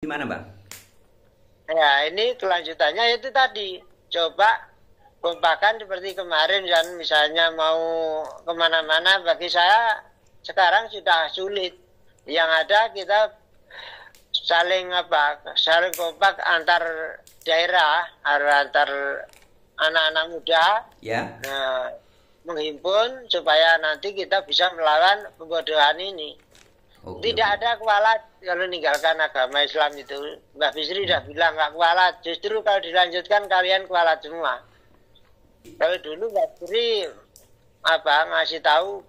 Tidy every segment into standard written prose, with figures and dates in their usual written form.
gimana, Bang? Ya, ini kelanjutannya itu tadi. Coba kompakan seperti kemarin dan misalnya mau kemana-mana bagi saya sekarang sudah sulit. Yang ada kita saling kompak antar daerah, antar anak-anak muda. Ya. Nah, menghimpun supaya nanti kita bisa melawan pembodohan ini. Tidak ada kualat kalau meninggalkan agama Islam itu. Mbak Bisri sudah bilang nggak kualat. Justru kalau dilanjutkan kalian kualat semua. Kalau dulu Mbak Bisri ngasih tahu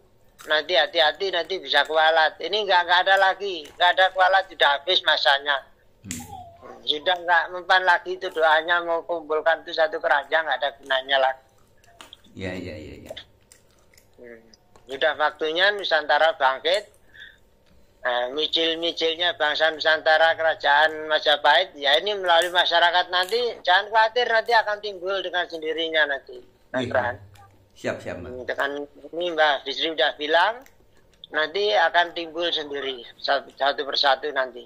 nanti hati-hati nanti bisa kualat. Ini nggak ada lagi, nggak ada kualat, sudah habis masanya. Sudah nggak mempan lagi itu doanya mau kumpulkan itu satu keranjang nggak ada gunanya lagi. Ya. Sudah waktunya Nusantara bangkit. Nah, micil-micilnya bangsa Nusantara kerajaan Majapahit ya ini melalui masyarakat nanti jangan khawatir nanti akan timbul dengan sendirinya nanti. Siap Mbak. Dengan ini Mbak Bisri sudah bilang nanti akan timbul sendiri satu persatu nanti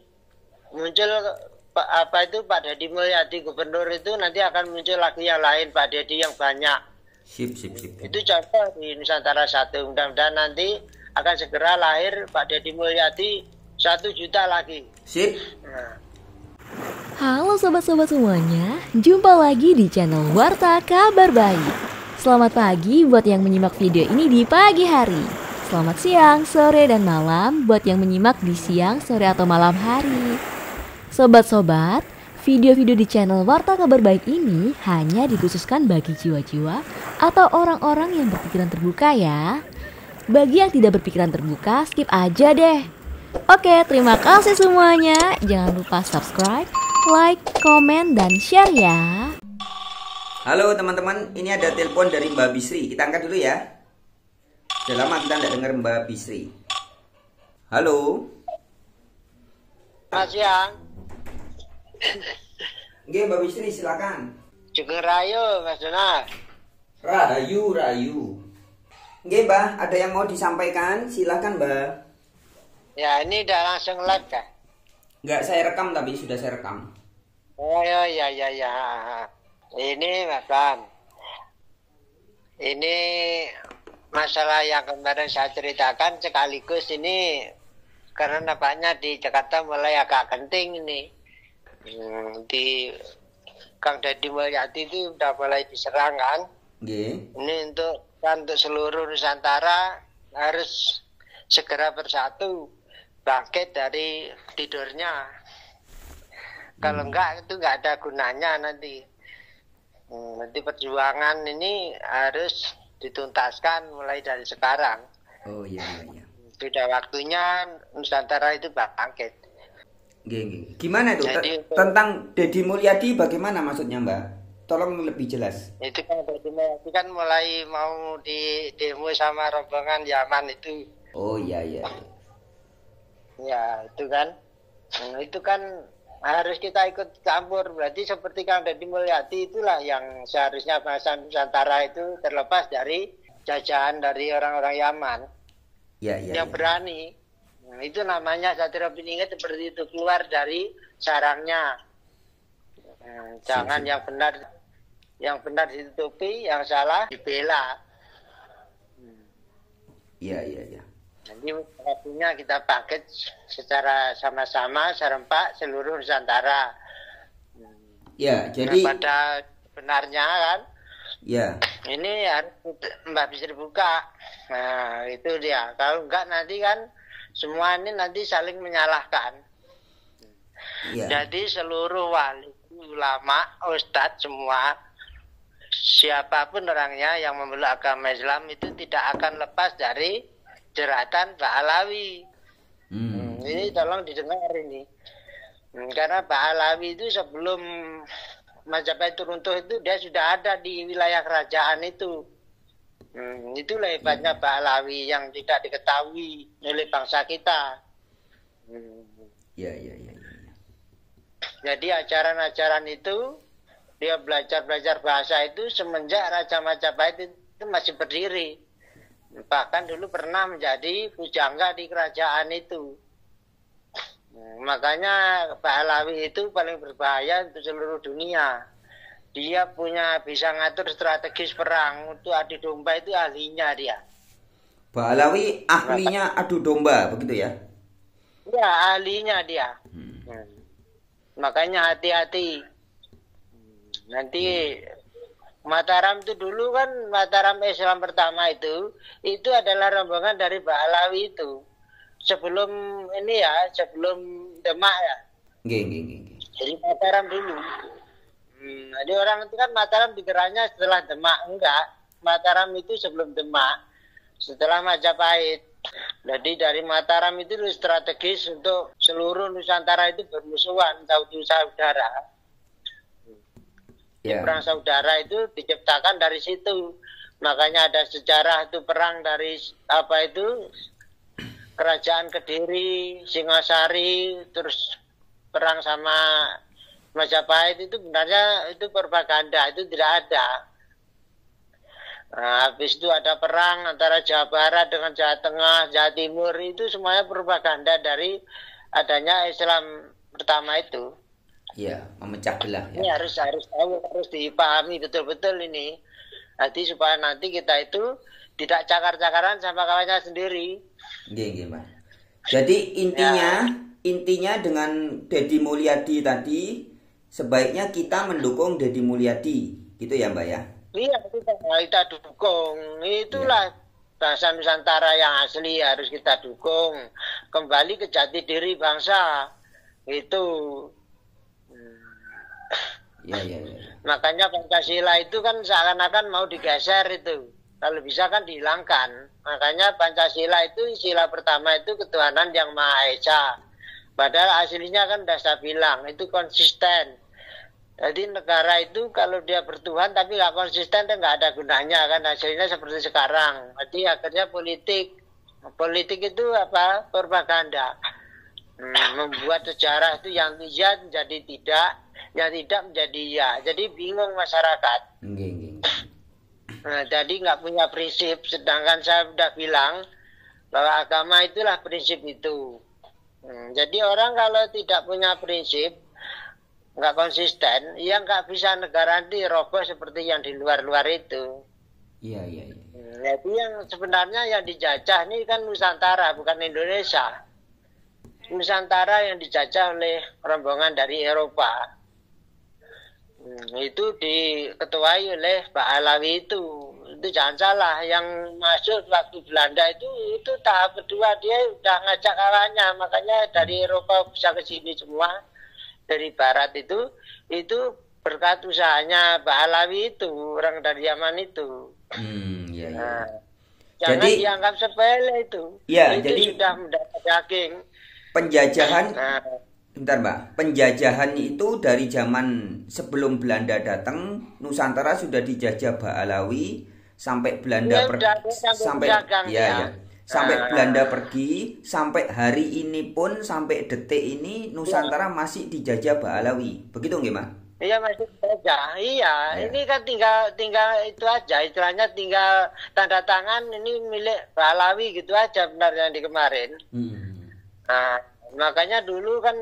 muncul Pak Deddy Mulyadi gubernur itu nanti akan muncul lagi yang lain Pak Deddy yang banyak. Sip. Itu contoh di Nusantara 1. Mudah-mudahan nanti akan segera lahir Pak Deddy Mulyadi 1 juta lagi. Sip. Nah. Halo sobat-sobat semuanya, jumpa lagi di channel Warta Kabar Baik. Selamat pagi buat yang menyimak video ini di pagi hari. Selamat siang, sore, dan malam buat yang menyimak di siang, sore, atau malam hari. Sobat-sobat, video-video di channel Warta Kabar Baik ini hanya dikhususkan bagi jiwa-jiwa atau orang-orang yang berpikiran terbuka ya. Bagi yang tidak berpikiran terbuka, skip aja deh. Oke, terima kasih semuanya. Jangan lupa subscribe, like, komen, dan share ya. Halo teman-teman, ini ada telepon dari Mbak Bisri. Kita angkat dulu ya. Sudah lama kita tidak dengar Mbak Bisri. Halo. Selamat siang. Oke, Mbak Bisri silakan. Juga Rayu, Mas Donald. Rayu. Oke, Mbak, ada yang mau disampaikan? Silakan, Mbak. Ya, ini udah langsung live kan? Enggak, saya rekam tapi sudah saya rekam. Oh ya. Ini Mas Bam. Ini masalah yang kemarin saya ceritakan sekaligus ini karena nampaknya di Jakarta mulai agak genting ini. Di Kang Deddy Mulyadi itu udah mulai diserang kan? Ini untuk seluruh Nusantara harus segera bersatu bangkit dari tidurnya. Kalau enggak itu enggak ada gunanya nanti. Nanti perjuangan ini harus dituntaskan mulai dari sekarang. Oh iya. Sudah waktunya Nusantara itu bangkit. Gimana itu? Tentang Deddy Mulyadi bagaimana maksudnya, Mbak? Tolong lebih jelas. Itu kan mulai mau di demo sama rombongan Yaman itu. Oh iya. Ya itu kan. Itu kan harus kita ikut campur. Berarti seperti Kang Deddy Mulyadi itulah yang seharusnya bangsa Nusantara itu terlepas dari jajahan dari orang-orang Yaman. Yang berani. Itu namanya Satria Piningit seperti itu, keluar dari sarangnya. Jangan yang benar ditutupi, yang salah dibela. Iya. Nanti waktunya kita bangkit secara sama-sama serempak seluruh Nusantara. Ya, jadi pada benarnya kan. Ya. Ini harus Mbak bisa dibuka. Nah, itu dia. Kalau enggak nanti kan semua ini nanti saling menyalahkan. Ya. Jadi seluruh wali, ulama, ustadz semua, siapapun orangnya yang memeluk agama Islam itu tidak akan lepas dari jeratan Pak Alawi. Ini tolong didengar ini. Karena Pak Alawi itu sebelum Majapahit runtuh itu dia sudah ada di wilayah kerajaan itu. Itulah hebatnya Pak Alawi yang tidak diketahui oleh bangsa kita. Ya. Jadi ajaran-ajaran itu dia belajar bahasa itu semenjak Raja Majapahit itu masih berdiri. Bahkan dulu pernah menjadi pujangga di kerajaan itu. Makanya Pahlawi itu paling berbahaya untuk seluruh dunia. Dia bisa ngatur strategis perang. Untuk adu domba itu ahlinya dia. Pahlawi ahlinya adu domba, begitu ya? Ya, ahlinya dia. Makanya hati-hati. Nanti Mataram itu dulu kan, Mataram Islam pertama itu adalah rombongan dari Pahlawi itu. Sebelum ini ya, sebelum Demak ya. Nggih. Jadi Mataram dulu. Jadi orang itu kan Mataram digeraknya setelah Demak. Enggak, Mataram itu sebelum Demak, setelah Majapahit. Jadi dari Mataram itu strategis untuk seluruh Nusantara itu bermusuhan, saudara. Ya. Perang saudara itu diciptakan dari situ. Makanya ada sejarah itu perang dari Kerajaan Kediri, Singasari, terus perang sama Majapahit itu sebenarnya itu propaganda, itu tidak ada. Nah, habis itu ada perang antara Jawa Barat dengan Jawa Tengah, Jawa Timur, itu semuanya propaganda dari adanya Islam pertama itu. Ya, memecah belah ya. Ini harus tahu, harus dipahami betul-betul ini. Nanti supaya nanti kita itu tidak cakar-cakaran sama kawannya sendiri. Nggih, Mbak. Jadi intinya dengan Deddy Mulyadi tadi sebaiknya kita mendukung Deddy Mulyadi, gitu ya, Mbak ya? Iya, kita dukung. Itulah bahasa Nusantara yang asli harus kita dukung. Kembali ke jati diri bangsa. Itu. Ya. Makanya Pancasila itu kan seakan-akan mau digeser itu. Kalau bisa kan dihilangkan. Makanya Pancasila itu sila pertama itu ketuhanan yang Maha Esa. Padahal aslinya kan udah saya bilang, itu konsisten. Jadi negara itu kalau dia bertuhan tapi nggak konsisten, dan nggak ada gunanya kan, hasilnya seperti sekarang. Jadi akhirnya politik itu propaganda, membuat sejarah itu yang iya menjadi tidak, yang tidak menjadi iya. Jadi bingung masyarakat. Nah, jadi nggak punya prinsip. Sedangkan saya sudah bilang bahwa agama itulah prinsip itu. Jadi orang kalau tidak punya prinsip, nggak konsisten, ya nggak bisa negara nanti roboh seperti yang di luar-luar itu. Iya. Jadi yang sebenarnya yang dijajah ini kan Nusantara, bukan Indonesia. Nusantara yang dijajah oleh rombongan dari Eropa. Itu diketuai oleh Pak Alawi itu. Itu jangan salah, yang masuk waktu Belanda itu tahap kedua, dia udah ngajak kawannya, makanya dari Eropa bisa ke sini semua. Dari barat itu berkat usahanya Pak Alawi itu, orang dari Yaman itu. Iya. Nah, jangan dianggap sepele itu. Iya, itu jadi sudah mendapat daging. Penjajahan, bentar Mbak, penjajahan itu dari zaman sebelum Belanda datang, Nusantara sudah dijajah Pak Alawi sampai Belanda sampai Belanda pergi, sampai hari ini pun, sampai detik ini Nusantara masih dijajah Alawi. Begitu nggih, Mas? Iya, masih dijajah. Iya, ini kan tinggal itu aja, istilahnya tinggal tanda tangan ini milik Alawi gitu aja benar yang di kemarin. Nah, makanya dulu kan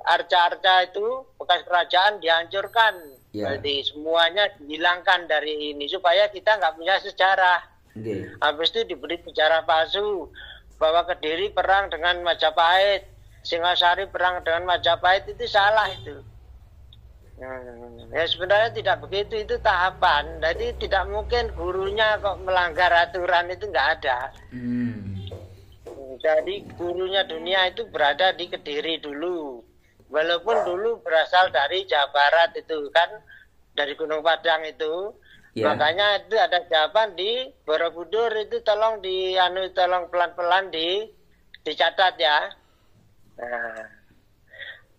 arca-arca itu bekas kerajaan dihancurkan. Jadi semuanya dihilangkan dari ini supaya kita nggak punya sejarah. Habis itu diberi sejarah palsu bahwa Kediri perang dengan Majapahit, Singasari perang dengan Majapahit, itu salah itu. Ya sebenarnya tidak begitu, itu tahapan. Jadi tidak mungkin gurunya kok melanggar aturan, itu nggak ada. Jadi gurunya dunia itu berada di Kediri dulu. Walaupun dulu berasal dari Jawa Barat itu kan, dari Gunung Padang itu. Makanya itu ada jawaban di Borobudur itu, tolong pelan-pelan dicatat ya. Nah,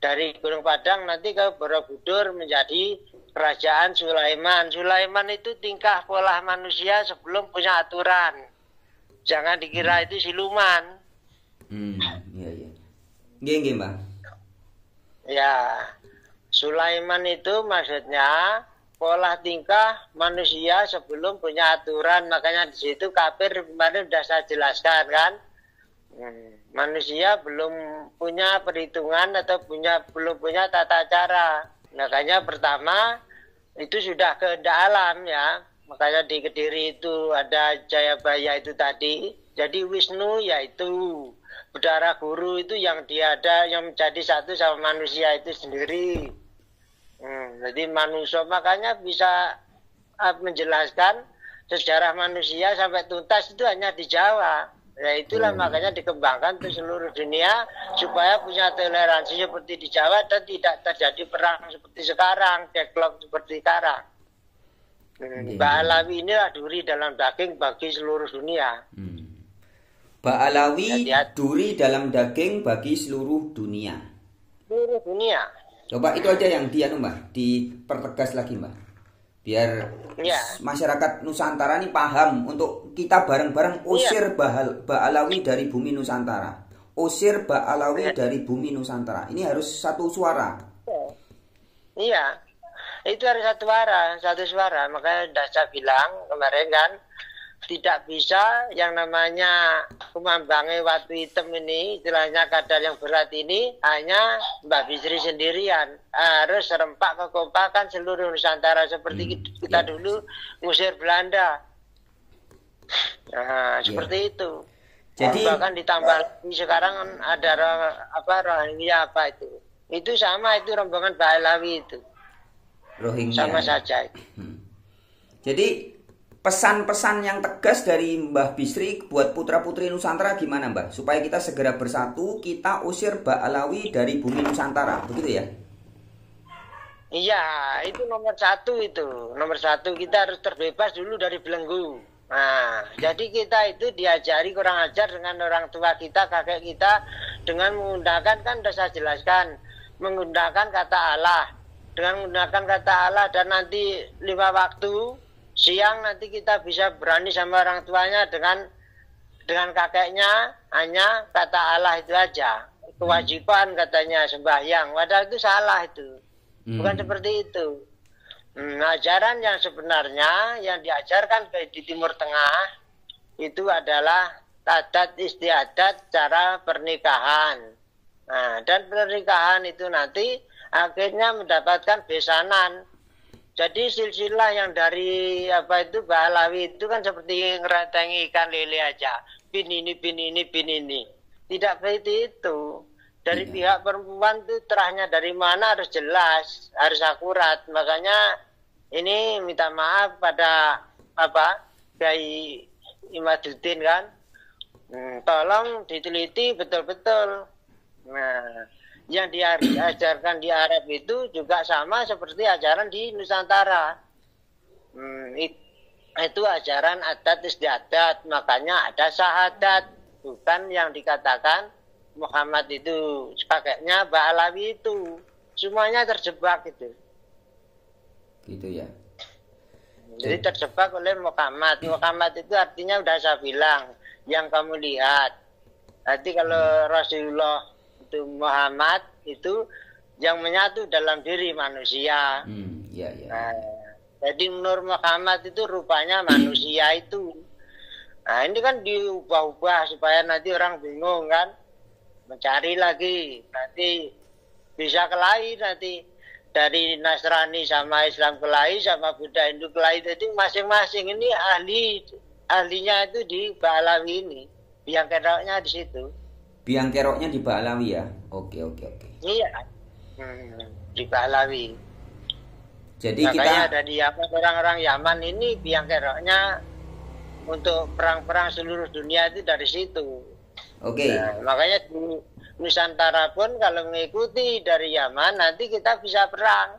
dari Gunung Padang nanti ke Borobudur menjadi Kerajaan Sulaiman. Sulaiman itu tingkah pola manusia sebelum punya aturan. Jangan dikira itu siluman. Nggih, Mbak. Ya, Sulaiman itu maksudnya pola tingkah manusia sebelum punya aturan. Makanya di situ kafir kemarin sudah saya jelaskan kan. Manusia belum punya perhitungan atau belum punya tata cara. Makanya pertama itu sudah kehendak alam ya. Makanya di Kediri itu ada Jayabaya itu tadi. Jadi Wisnu yaitu Budara Guru itu yang yang menjadi satu sama manusia itu sendiri. Jadi manusia makanya bisa menjelaskan sejarah manusia sampai tuntas itu hanya di Jawa. Ya itulah makanya dikembangkan ke seluruh dunia supaya punya toleransi seperti di Jawa dan tidak terjadi perang seperti sekarang, deadlock seperti sekarang. Mbak Alawi inilah duri dalam daging bagi seluruh dunia. Mbak Alawi duri dalam daging bagi seluruh dunia. Seluruh dunia. Coba itu aja yang Mbak, dipertegas lagi Mbak. Biar masyarakat Nusantara ini paham untuk kita bareng-bareng usir Mbak Alawi dari bumi Nusantara. Usir Mbak Alawi dari bumi Nusantara. Ini harus satu suara. Iya, itu harus satu suara. Makanya sudah saya bilang kemarin kan, tidak bisa yang namanya kumambangi watu hitam ini, istilahnya kadal yang berat ini, hanya Mbak Bisri sendirian. Harus serempak kekompakan seluruh Nusantara seperti kita dulu ngusir Belanda. Nah, seperti itu. Jadi bahkan ditambah sekarang ada Rohingya apa itu. Itu sama, itu rombongan Mbak Alawi itu. Rohingya. Sama saja. Jadi pesan-pesan yang tegas dari Mbah Bisri buat putra-putri Nusantara gimana Mbah? Supaya kita segera bersatu, kita usir Mbak Alawi dari bumi Nusantara, begitu ya? Iya, itu nomor satu itu. Nomor satu kita harus terbebas dulu dari belenggu. Nah, jadi kita itu diajari kurang ajar dengan orang tua kita, kakek kita, dengan menggunakan, kan sudah saya jelaskan, menggunakan kata Allah. Dengan menggunakan kata Allah dan nanti 5 waktu, siang nanti kita bisa berani sama orang tuanya dengan kakeknya, hanya kata Allah itu aja. Kewajiban katanya sembahyang, padahal itu salah itu. Bukan seperti itu. Ajaran yang sebenarnya yang diajarkan di Timur Tengah itu adalah adat istiadat cara pernikahan. Nah, dan pernikahan itu nanti akhirnya mendapatkan besanan. Jadi silsilah yang dari Mbak Alawi itu kan seperti ngeratangi ikan lele aja. Bin ini. Tidak seperti itu. Dari pihak perempuan itu terahnya dari mana harus jelas, harus akurat. Makanya ini minta maaf pada Kiai Imaduddin kan. Tolong diteliti betul-betul. Nah, yang diajarkan di Arab itu juga sama seperti ajaran di Nusantara. Itu ajaran adat istiadat, makanya ada syahadat, bukan yang dikatakan Muhammad itu kakeknya Mbak Alawi itu. Semuanya terjebak itu. Gitu ya. Jadi terjebak oleh Muhammad. Muhammad itu artinya udah saya bilang, yang kamu lihat. Nanti kalau Rasulullah itu Muhammad itu yang menyatu dalam diri manusia. Nah, jadi Nur Muhammad itu rupanya manusia itu. Nah, ini kan diubah-ubah supaya nanti orang bingung kan, mencari lagi, nanti bisa kelahi nanti dari Nasrani sama Islam kelahi sama Buddha Hindu kelahi. Jadi masing-masing ini ahlinya itu di Mbak Alawi ini, biang keroknya di situ. Biang keroknya di Mbak Alawi ya. Oke. Iya, di Mbak Alawi. Jadi makanya ada di Yaman, orang-orang Yaman ini biang keroknya untuk perang-perang seluruh dunia itu dari situ. Oke. Nah, makanya di Nusantara pun kalau mengikuti dari Yaman nanti kita bisa perang.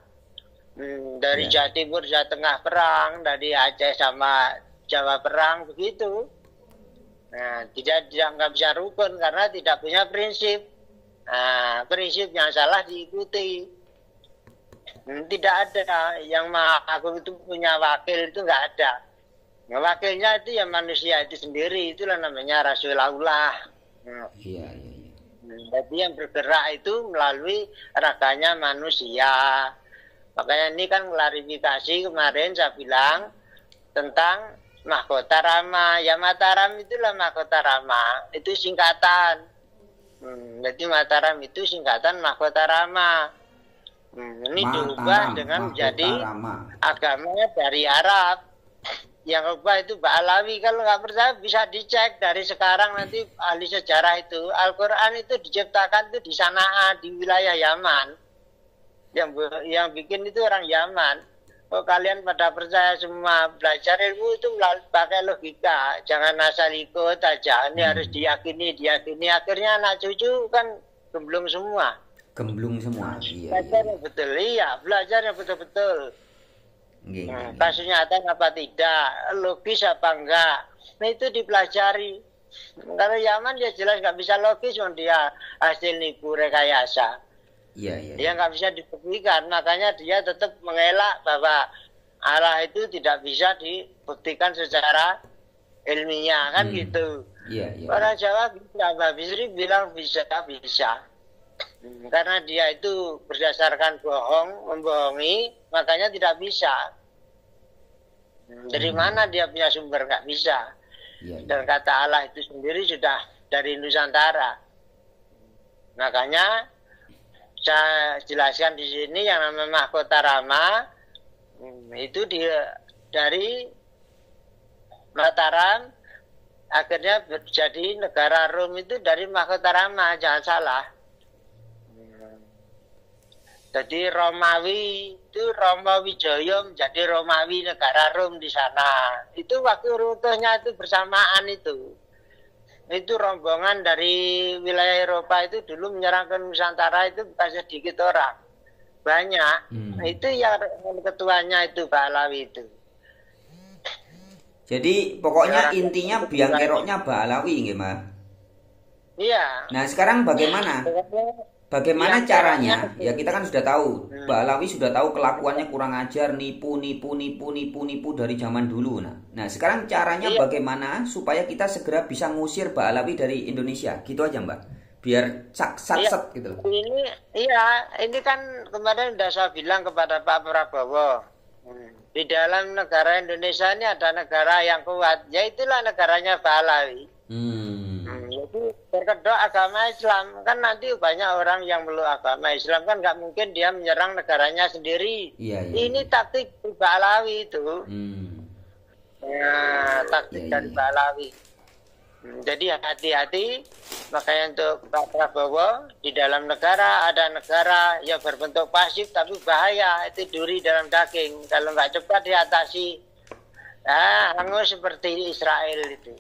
Dari Jawa Timur, Jawa Tengah perang, dari Aceh sama Jawa perang begitu. Nah, nggak bisa rukun karena tidak punya prinsip. Nah, prinsip yang salah diikuti. Tidak ada yang Maha Agung itu punya wakil, itu nggak ada. Nah, wakilnya itu ya manusia itu sendiri, itulah namanya Rasulullah. Iya. Jadi yang bergerak itu melalui raganya manusia. Makanya ini kan klarifikasi kemarin saya bilang tentang mahkota Rama. Ya Mataram itulah mahkota Rama. Itu singkatan. Jadi Mataram itu singkatan mahkota Rama. Ini diubah dengan menjadi agamanya dari Arab. Yang ubah itu Ba'alawi. Kalau nggak percaya bisa dicek dari sekarang, nanti ahli sejarah itu. Al-Quran itu diciptakan itu di Sana'a, di wilayah Yaman. Yang bikin itu orang Yaman. Oh, kalian pada percaya semua belajar ilmu itu pakai logika, jangan asal ikut aja. Ini harus diyakini. Akhirnya anak cucu kan gemblung semua. Iya. Belajar yang betul, belajar yang betul-betul. Kasus nyata apa tidak, logis apa enggak. Nah itu dipelajari. Kalau Yaman dia jelas nggak bisa logis, dia hasil nipu rekayasa. Dia nggak bisa dibuktikan, makanya dia tetap mengelak bahwa Allah itu tidak bisa dibuktikan secara ilmiah kan gitu. Orang Jawa Mbak Bisri bilang bisa. Karena dia itu berdasarkan membohongi, makanya tidak bisa. Dari mana dia punya sumber? Nggak bisa. Dan kata Allah itu sendiri sudah dari Nusantara. Makanya saya jelaskan di sini yang namanya mahkota Rama itu dari Mataram akhirnya jadi negara Rom itu dari mahkota Rama, jangan salah. Jadi Romawi itu Romawijaya menjadi Romawi, negara Rom di sana. Itu waktu runtuhnya itu bersamaan itu. Itu rombongan dari wilayah Eropa itu dulu menyerang ke Nusantara itu bukan sedikit orang, banyak. Itu yang ketuanya itu Ba'alawi itu. Jadi pokoknya intinya biang keroknya Ba'alawi nggih, Mbak? Iya. Nah sekarang bagaimana caranya? Ya kita kan sudah tahu, Ba'alawi sudah tahu kelakuannya kurang ajar, nipu dari zaman dulu. Nah sekarang caranya bagaimana supaya kita segera bisa ngusir Ba'alawi dari Indonesia? Gitu aja Mbak, biar sat gitu loh. Ini kan kemarin sudah saya bilang kepada Pak Prabowo, di dalam negara Indonesia ini ada negara yang kuat, yaitulah negaranya Ba'alawi. Jadi berkedok agama Islam, kan nanti banyak orang yang meluk agama Islam, kan nggak mungkin dia menyerang negaranya sendiri. Ini taktik Ba'alawi itu. Taktik dari Ba'alawi. Jadi hati-hati, makanya untuk Pak Prabowo, di dalam negara ada negara yang berbentuk pasif tapi bahaya, itu duri dalam daging. Kalau nggak cepat diatasi, hangus seperti Israel itu.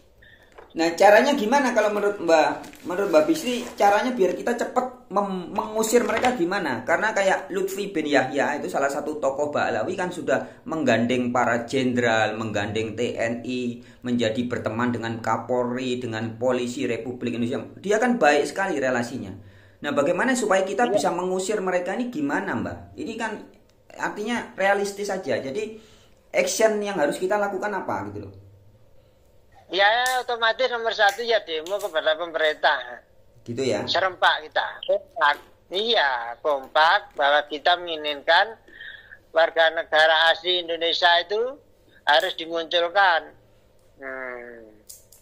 Nah caranya gimana kalau menurut Mbak Bisri, caranya biar kita cepat mengusir mereka gimana? Karena kayak Lutfi bin Yahya itu salah satu tokoh Ba'alawi kan sudah menggandeng para jenderal, menggandeng TNI, menjadi berteman dengan Kapolri, dengan polisi Republik Indonesia. Dia kan baik sekali relasinya. Nah bagaimana supaya kita bisa mengusir mereka ini gimana Mbak? Ini kan artinya realistis saja. Jadi action yang harus kita lakukan apa gitu loh? Ya otomatis nomor satu ya demo kepada pemerintah. Gitu ya. Serempak kita. Kompak bahwa kita menginginkan warga negara asli Indonesia itu harus dimunculkan.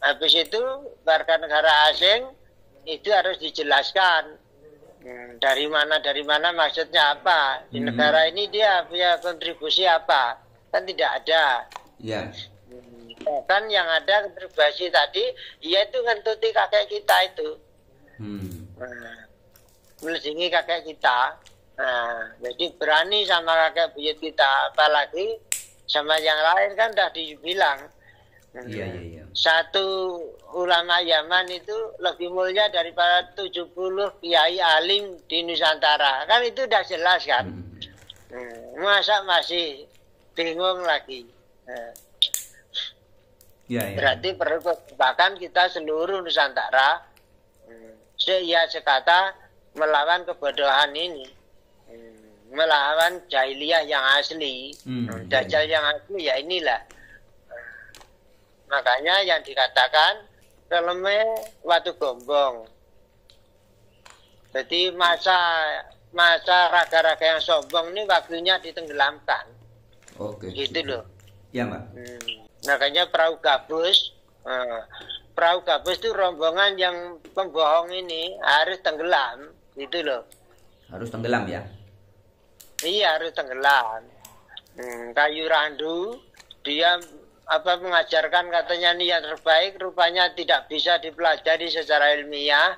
Habis itu warga negara asing itu harus dijelaskan. Dari mana maksudnya apa? Di negara ini dia punya kontribusi apa? Kan tidak ada. Kan yang ada kontribusi tadi, yaitu ngentuti kakek kita itu, melindungi kakek kita. Jadi berani sama kakek buyut kita, apalagi sama yang lain kan udah dibilang. Satu ulama Yaman itu lebih mulia daripada 70 kiai alim di Nusantara. Kan itu udah jelas kan. Masa masih bingung lagi. Berarti perlu bahkan kita seluruh Nusantara sekata melawan kebodohan ini, melawan jahiliyah yang asli, dajjal yang asli ya inilah. Makanya yang dikatakan keleme watu gombong. Jadi masa raga-raga yang sombong ini waktunya ditenggelamkan. Oke. Gitu loh. Ya Mbak. makanya perahu gabus. Perahu gabus itu rombongan yang pembohong ini harus tenggelam, gitu loh. Harus tenggelam ya? Iya, harus tenggelam. Kayu randu, dia mengajarkan katanya niat terbaik, rupanya tidak bisa dipelajari secara ilmiah.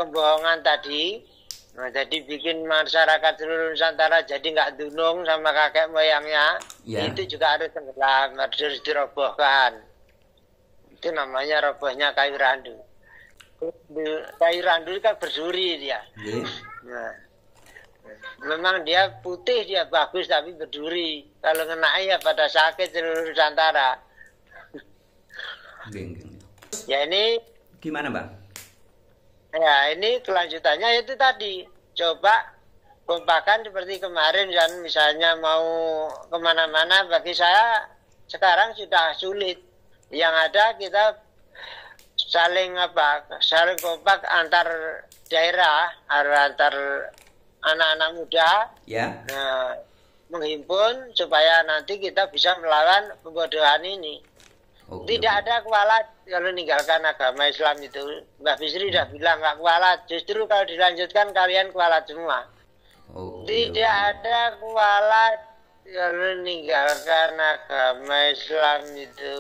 Pembohongan tadi, jadi bikin masyarakat seluruh Nusantara jadi nggak dunung sama kakek moyangnya. Ya. Itu juga harus tenggelam, harus dirobohkan. Itu namanya robohnya kayu randu. Kayu randu kan berduri dia. Nah, memang dia putih, dia bagus, tapi berduri. Kalau kena ya pada sakit seluruh Nusantara. Ya ini gimana, Bang? Ya ini kelanjutannya itu tadi. Coba kompakan seperti kemarin kan, misalnya mau kemana-mana, bagi saya sekarang sudah sulit. Yang ada kita saling kompak antar daerah, antar anak-anak muda, ya. Nah, menghimpun supaya nanti kita bisa melawan pembodohan ini. Tidak ada kualat kalau meninggalkan agama Islam itu. Mbak Bisri sudah bilang nggak kualat. Justru kalau dilanjutkan kalian kualat semua. Tidak ada kualat kalau meninggalkan agama Islam itu.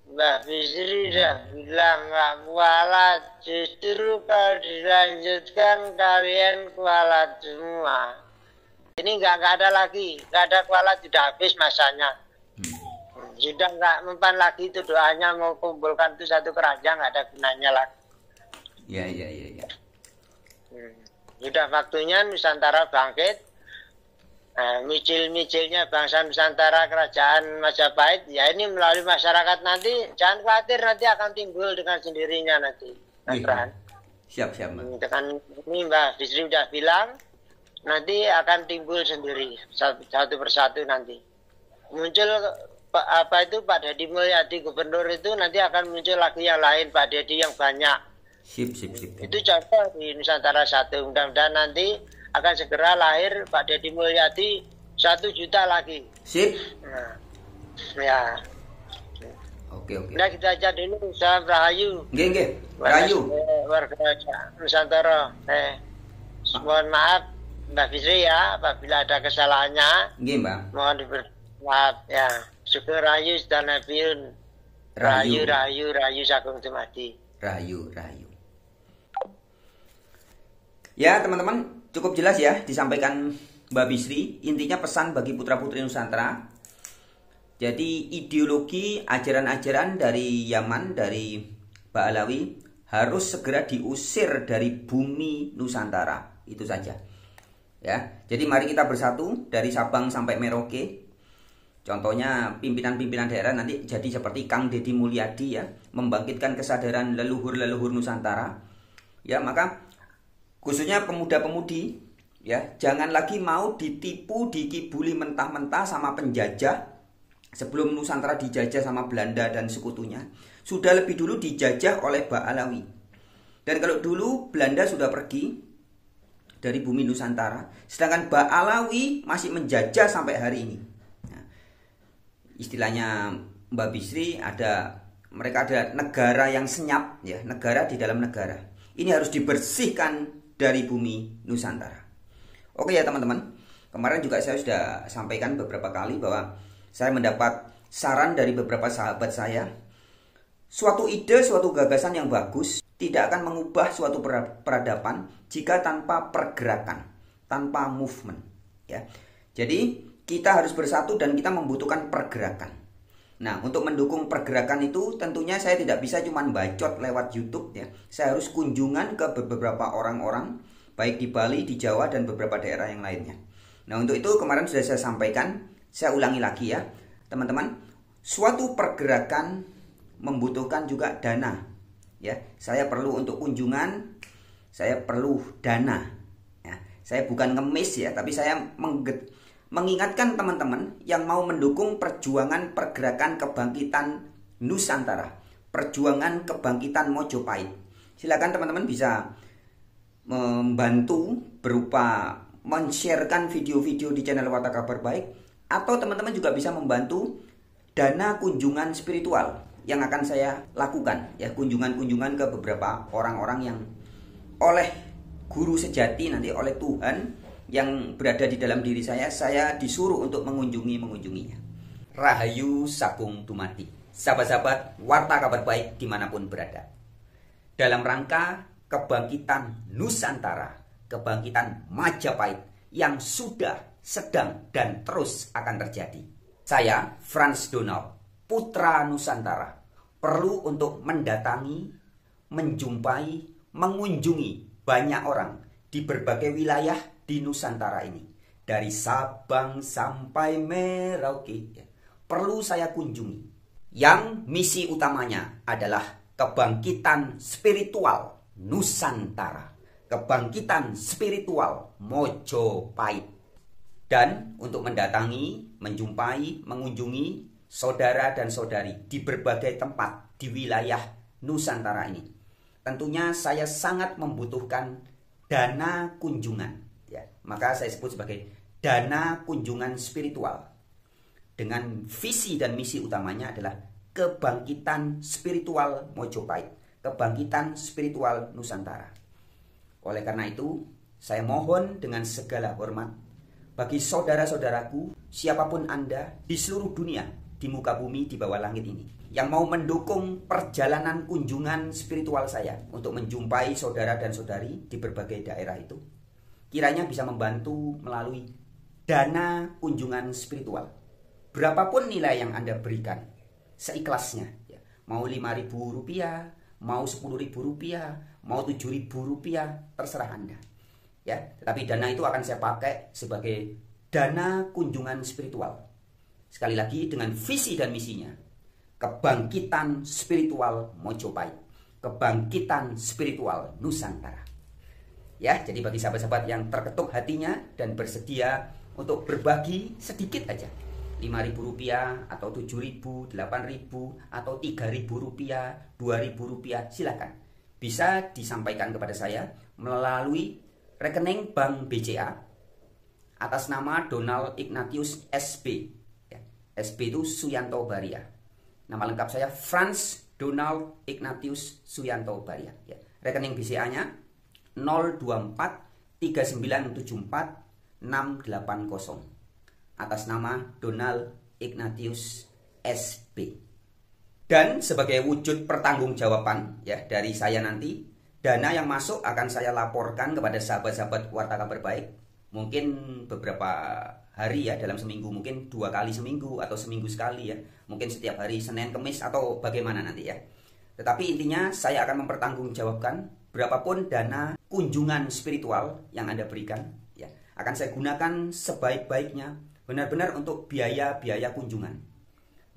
Mbak Bisri sudah bilang nggak kualat. Justru kalau dilanjutkan kalian kualat semua. Ini nggak ada lagi. Nggak ada kualat, sudah habis masanya. Sudah nggak mempan lagi itu doanya mau kumpulkan itu satu keranjang, nggak ada gunanya lagi. Ya. Sudah waktunya Nusantara bangkit. Micil-micilnya bangsa Nusantara kerajaan Majapahit, ya ini melalui masyarakat nanti, jangan khawatir nanti akan timbul dengan sendirinya nanti. Siap. Dengan ini Mbak Bisri sudah bilang, nanti akan timbul sendiri satu persatu nanti. Muncul Pak Deddy Mulyadi gubernur itu, nanti akan muncul lagi yang lain, Pak Deddy yang banyak. Sip. Itu contoh di Nusantara 1. Mudah-mudahan nanti akan segera lahir Pak Deddy Mulyadi 1 juta lagi. Sip. Nah, ya. Oke. Nah kita aja dulu. Salam Rahayu. Nggih. Rahayu. Warga Nusantara. Mohon maaf Mbak Bisri ya, apabila ada kesalahannya. Nggih, Mbak. Mohon diberi maaf ya. Syukur Rahayu dan Nabiun. Rahayu Sagung Tumadi. Rahayu. Ya teman-teman, cukup jelas ya disampaikan Mbak Bisri. Intinya pesan bagi putra-putri Nusantara. Jadi ideologi ajaran-ajaran dari Yaman, dari Ba'alawi harus segera diusir dari bumi Nusantara. Itu saja. Ya, jadi mari kita bersatu dari Sabang sampai Merauke. Contohnya pimpinan-pimpinan daerah nanti jadi seperti Kang Deddy Mulyadi ya, membangkitkan kesadaran leluhur-leluhur Nusantara. Ya, maka khususnya pemuda-pemudi ya, jangan lagi mau ditipu, dikibuli mentah-mentah sama penjajah. Sebelum Nusantara dijajah sama Belanda dan sekutunya, sudah lebih dulu dijajah oleh Ba'alawi. Dan kalau dulu Belanda sudah pergi dari bumi Nusantara, sedangkan Ba'alawi masih menjajah sampai hari ini. Nah, istilahnya Mbak Bisri mereka ada negara yang senyap ya, negara di dalam negara. Ini harus dibersihkan dari bumi Nusantara. Oke ya teman-teman, kemarin juga saya sudah sampaikan beberapa kali bahwa saya mendapat saran dari beberapa sahabat saya. Suatu ide, suatu gagasan yang bagus tidak akan mengubah suatu peradaban jika tanpa pergerakan, tanpa movement. Ya, jadi kita harus bersatu dan kita membutuhkan pergerakan. Nah, untuk mendukung pergerakan itu tentunya saya tidak bisa cuma bacot lewat YouTube ya. Saya harus kunjungan ke beberapa orang-orang baik di Bali, di Jawa dan beberapa daerah yang lainnya. Nah, untuk itu kemarin sudah saya sampaikan, saya ulangi lagi ya. Teman-teman, suatu pergerakan membutuhkan juga dana. Ya, saya perlu untuk kunjungan, saya perlu dana. Ya, saya bukan ngemis ya, tapi saya mengingatkan teman-teman yang mau mendukung perjuangan pergerakan kebangkitan Nusantara, perjuangan kebangkitan Mojopahit. Silakan teman-teman bisa membantu berupa men-sharekan video-video di channel Warta Kabar Baik, atau teman-teman juga bisa membantu dana kunjungan spiritual yang akan saya lakukan, ya, kunjungan-kunjungan ke beberapa orang-orang yang oleh guru sejati nanti, oleh Tuhan yang berada di dalam diri saya disuruh untuk mengunjunginya. Rahayu Sakung Dumadi, sahabat-sahabat Warta Kabar Baik dimanapun berada. Dalam rangka kebangkitan Nusantara, kebangkitan Majapahit yang sudah, sedang, dan terus akan terjadi. Saya, Frans Donald, putra Nusantara, perlu untuk mendatangi, menjumpai, mengunjungi banyak orang di berbagai wilayah di Nusantara ini. Dari Sabang sampai Merauke, perlu saya kunjungi. Yang misi utamanya adalah kebangkitan spiritual Nusantara, kebangkitan spiritual Mojopahit. Dan untuk mendatangi, menjumpai, mengunjungi saudara dan saudari di berbagai tempat di wilayah Nusantara ini, tentunya saya sangat membutuhkan dana kunjungan, ya. Maka saya sebut sebagai dana kunjungan spiritual. Dengan visi dan misi utamanya adalah kebangkitan spiritual Mojopahit, kebangkitan spiritual Nusantara. Oleh karena itu, saya mohon dengan segala hormat bagi saudara-saudaraku, siapapun Anda di seluruh dunia, di muka bumi, di bawah langit ini, yang mau mendukung perjalanan kunjungan spiritual saya untuk menjumpai saudara dan saudari di berbagai daerah itu, kiranya bisa membantu melalui dana kunjungan spiritual. Berapapun nilai yang Anda berikan, seikhlasnya, ya. Mau Rp5.000, mau Rp10.000, mau Rp7.000, terserah Anda. Ya, tetapi dana itu akan saya pakai sebagai dana kunjungan spiritual. Sekali lagi dengan visi dan misinya, kebangkitan spiritual Mojopahit, kebangkitan spiritual Nusantara. Ya, jadi bagi sahabat-sahabat yang terketuk hatinya dan bersedia untuk berbagi sedikit aja, Rp5.000 atau Rp7.000, Rp8.000 atau Rp3.000, Rp2.000, silakan. Bisa disampaikan kepada saya melalui rekening Bank BCA atas nama Donald Ignatius SB, ya. SB itu Suyanto Baria. Nama lengkap saya Frans Donald Ignatius Suyanto Baria, ya. Rekening BCA-nya 024 3974 680 atas nama Donald Ignatius SB. Dan sebagai wujud pertanggungjawaban, ya, dari saya nanti, dana yang masuk akan saya laporkan kepada sahabat-sahabat Warta Kabar Baik. Mungkin beberapa hari, ya, dalam seminggu, mungkin 2 kali seminggu atau seminggu sekali, ya. Mungkin setiap hari Senin, Kamis atau bagaimana nanti, ya. Tetapi intinya saya akan mempertanggungjawabkan berapapun dana kunjungan spiritual yang Anda berikan, ya, akan saya gunakan sebaik-baiknya benar-benar untuk biaya-biaya kunjungan.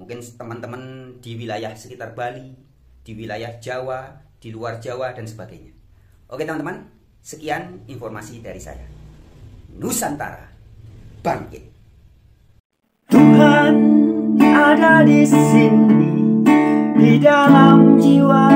Mungkin teman-teman di wilayah sekitar Bali, di wilayah Jawa, di luar Jawa, dan sebagainya. Oke teman-teman, sekian informasi dari saya. Nusantara bangkit. Tuhan ada di sini, di dalam jiwa